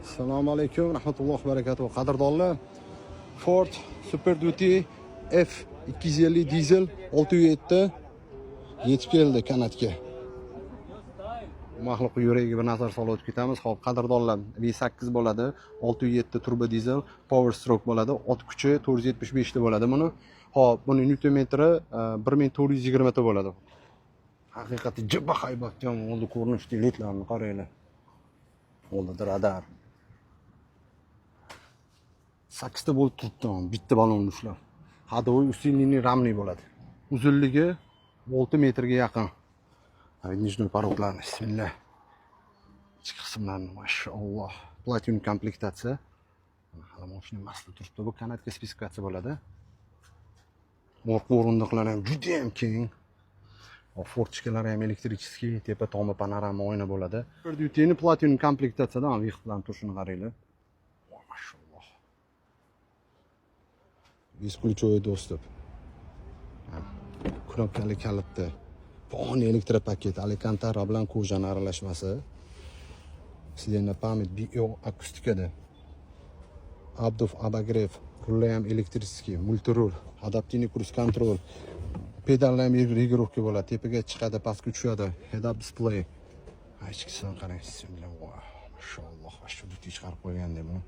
Assalomu alaykum, rahmatullohi va barakatuh. Qadrdonlar, Ford Super Duty F250 dizel 607 yetib keldi kanatga. Mahluq yuragiga bir nazar solib o'tib ketamiz. Xo'p, qadrdonlar, V8 bo'ladi, 607 turbo dizel, power stroke bo'ladi, ot kuchi 475 ta bo'ladi buni. Xo'p, buni newton metri 1420 ta bo'ladi. Haqiqatda jibba haybatdan oldi ko'rinishli ledlarni qaranglar. Oldida radar. 8 ta bo'lib turibdi, bitta balonni ushlab. Hadovoy ustunlikli ramli bo'ladi. Uzunligi 6 metrga yaqin. Nijnoy paroklarni, bismillah. Ichki qismlarni, mashalloh. Platin komplektatsiya. Hali mashina mastda turibdi. Bu kanatga spesifikatsiya bo'ladi. Orqa o'rindiqlar ham juda ham keng. Fortchkalari ham elektrichskiy, tepa tomi panorama oyna bo'ladi. Super Duty'ni platin komplektatsiyadan vixt bilan turishini qaranglar. Mashalloh. Исключой доступ. Knopkali kalitda. Полный elektropaket, Alcantara bilan kojani aralashmasi. Sidenda pamять bio akustikada. Abdov abagrev, rullar ham elektrichskiy, multirul, adaptivniy cruise control. Pedallar ham regirovka bo'ladi, tepaga chiqadi, pastga tushadi. Head-up display. Ichkisidan qarang, bismillah. Mashalloh, shu duty chiqarib qo'yganda buni.